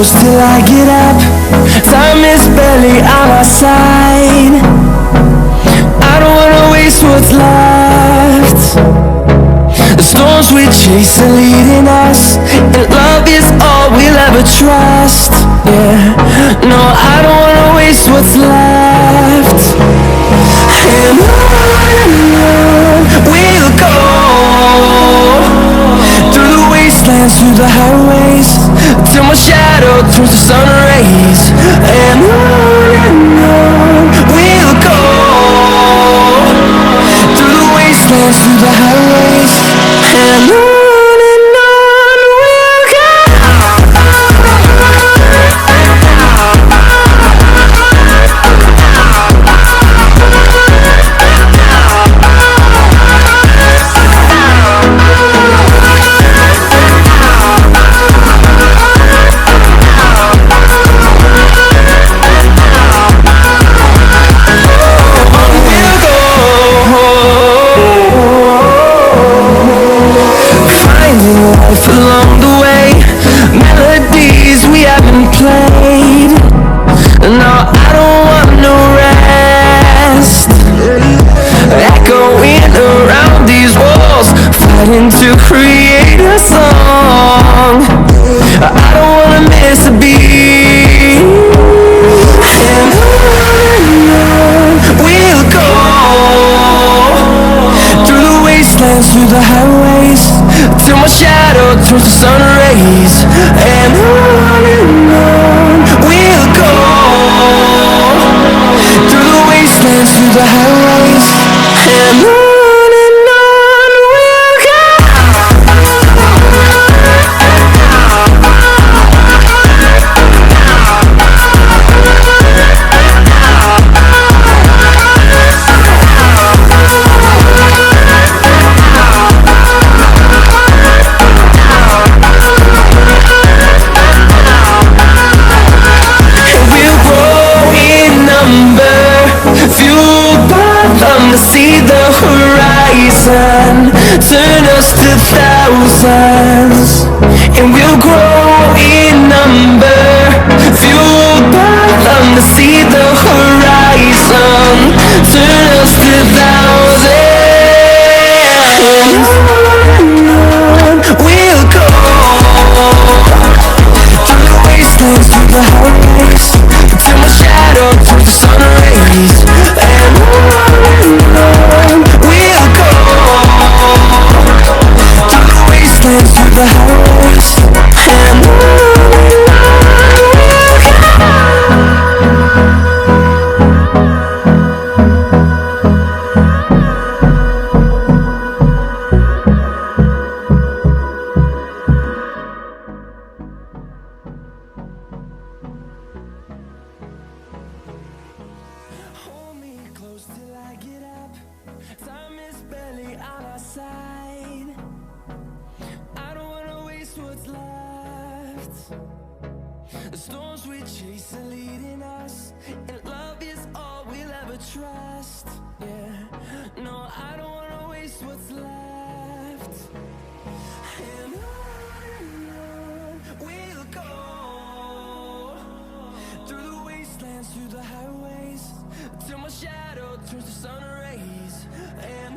close till I get up. Time is barely on our side. I don't wanna waste what's left. The storms we chase are leading us, and love is all we'll ever trust. Yeah, no, I don't wanna waste what's left. And on we'll go, through the wastelands, through the highways, till my shadow turns to sun rays. And on we'll go, through the wastelands, through the highways, and on we'll go. Along the way, melodies we haven't played. No, I don't want no rest. Echoing around these walls, fighting to create a song. I don't wanna miss a beat. And on we'll go, through the wastelands, through the highways, till my shadow turns to sun rays. And on we'll go, through the wastelands, through the highways, and on we'll go. To see the horizon, turn us to thousands, and we'll grow in number, fueled by them. To see the horizon, turn us to thousands, and on we'll go, through the wastelands, through the highways, till my shadow turns to sun rays. And we'll go, through the wastelands, through the highways, and hold me close till I get up. Time is barely on our side. I don't wanna waste what's left. The storms we chase are leading us, and love is all we'll ever trust. Yeah, no, I don't wanna waste what's left. And on we'll go, through the wastelands, through the highways, till my shadow turns to sun rays. And